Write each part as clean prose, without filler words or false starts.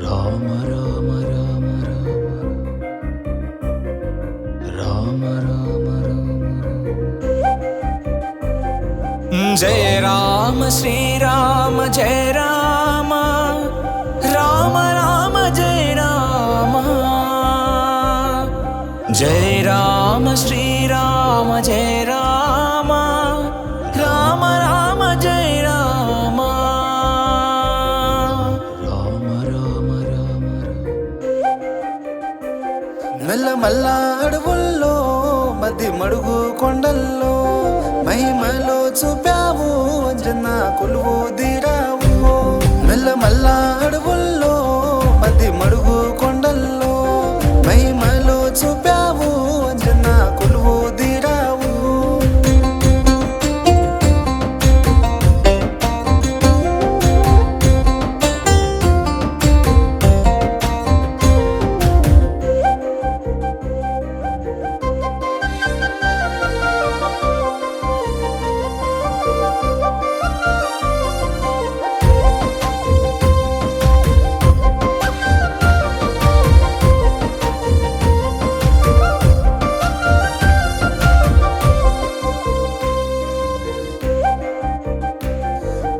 రామ రామ రామ రామ రామ జయ రామ శ్రీరామ జయ రామ రామ రామ జయ రామ జయ రామ శ్రీరామ జయ రామ రామ రామ జయ రామ రామ రామ రామ మెల్లమల్ల అడవుల్లో మధ్య మడుగు కొండల్లో మహిమలో చూపావు అంజన్న కొలువు దీరావు. మెల్లమల్ల అడవుల్లో మధ్య మడుగు కొండల్లో మహిమలో చూపావు అంజన్న కొలువు దీరావు.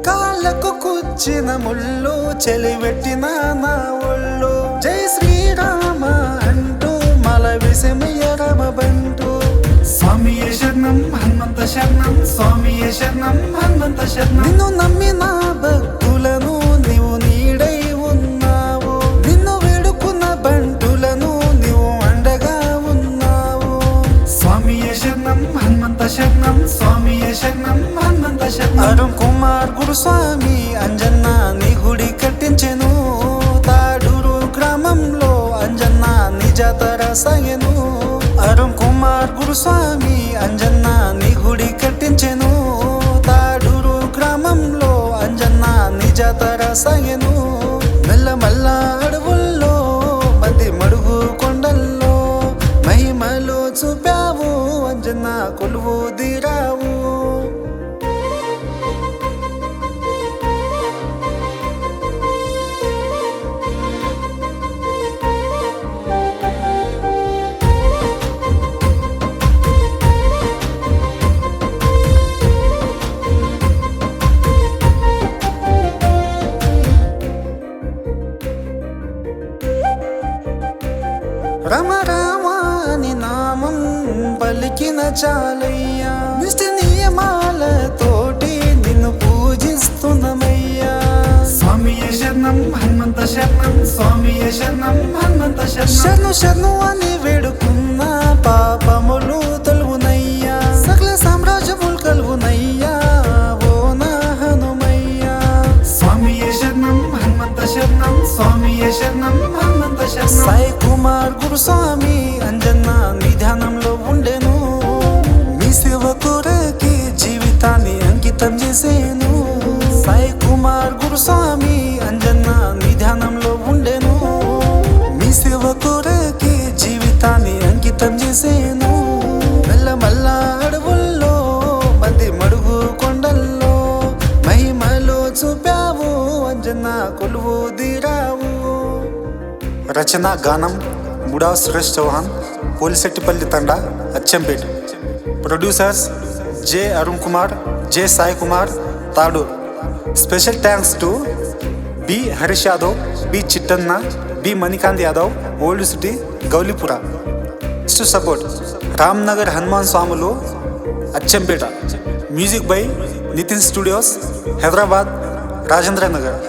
కాళ్ళకు కుచ్చిన ముళ్ళు చెలివెట్టిన నా ఒళ్ళు జై శ్రీరామ అంటూ మల విషమయ్యరమ బంటూ స్వామియ శరణం హనుమంత శరణం స్వామియ శరణం హనుమంత శరణం. నిన్ను నమ్మిన భక్తులను నీవు నీడై ఉన్నావు, నిన్ను వేడుకున్న బంటులను నీవు అండగా ఉన్నావు. స్వామియ శరణం హనుమంత శరణం స్వామియ శరణం హనుమంత శరణం. అరుణ్ కుమార్ గురుస్వామి అంజన్న నీ గుడి కట్టించెను, తాడూరు గ్రామంలో అంజన్న నీ జాతర సాగెను. అరుణ్ కుమార్ గురుస్వామి అంజన్న నీ గుడి కట్టించెను, తాడూరు గ్రామంలో అంజన్న నీ జాతర సాగెను. మెల్లమల్ల అడవుల్లో మధ్య మడుగు కొండల్లో మహిమలో చూపావు అంజన్న కొలువు దీరావు. రమ రామాని నామం పలికిన చాలయ్యా, నిష్ఠ నియమాలతోటి నిన్ను పూజిస్తున్నమయ్యా. స్వామియ శరణం హనుమంత శరణం స్వామియ శరణం హనుమంత శరణం. శరణు శరణు అని వేడుకున్న పాపములు తొలువునయ్యా, సకల సామ్రాజ్యములు కలువునయ్యా ఓ నా హనుమయ్యా. స్వామియ శరణం హనుమంత శరణం స్వామియ శరణం హనుమంత శరణం. సాయి కుమార్ గురుస్వామి అంజన్న నీ ధ్యానంలో ఉండెను, మీ సేవ కొరకి జీవితాన్ని అంకితం చేసేను. సాయి కుమార్ గురుస్వామి అంజన్న నీ ధ్యానంలో ఉండెను, మీ సేవ కొరకి జీవితాన్ని అంకితం చేసేను. మెల్లమల్ల అడవుల్లో మధ్య మడుగు కొండల్లో మహిమలో చూపావు అంజన్న కొలువు దీరావు. రచన గానం Muda Suresh Chauhan, Polishettipalli Thanda, Achampet. Producers J Arun Kumar, J Sai Kumar, Tadoor. Special thanks to B Harish Yadav, B Chittanna, B Manikanth Yadav, old city Gowlipura. To support Ramnagar Hanuman స్వాములు, Achampet. Music by Nitin studios, Hyderabad, Rajendra Nagar.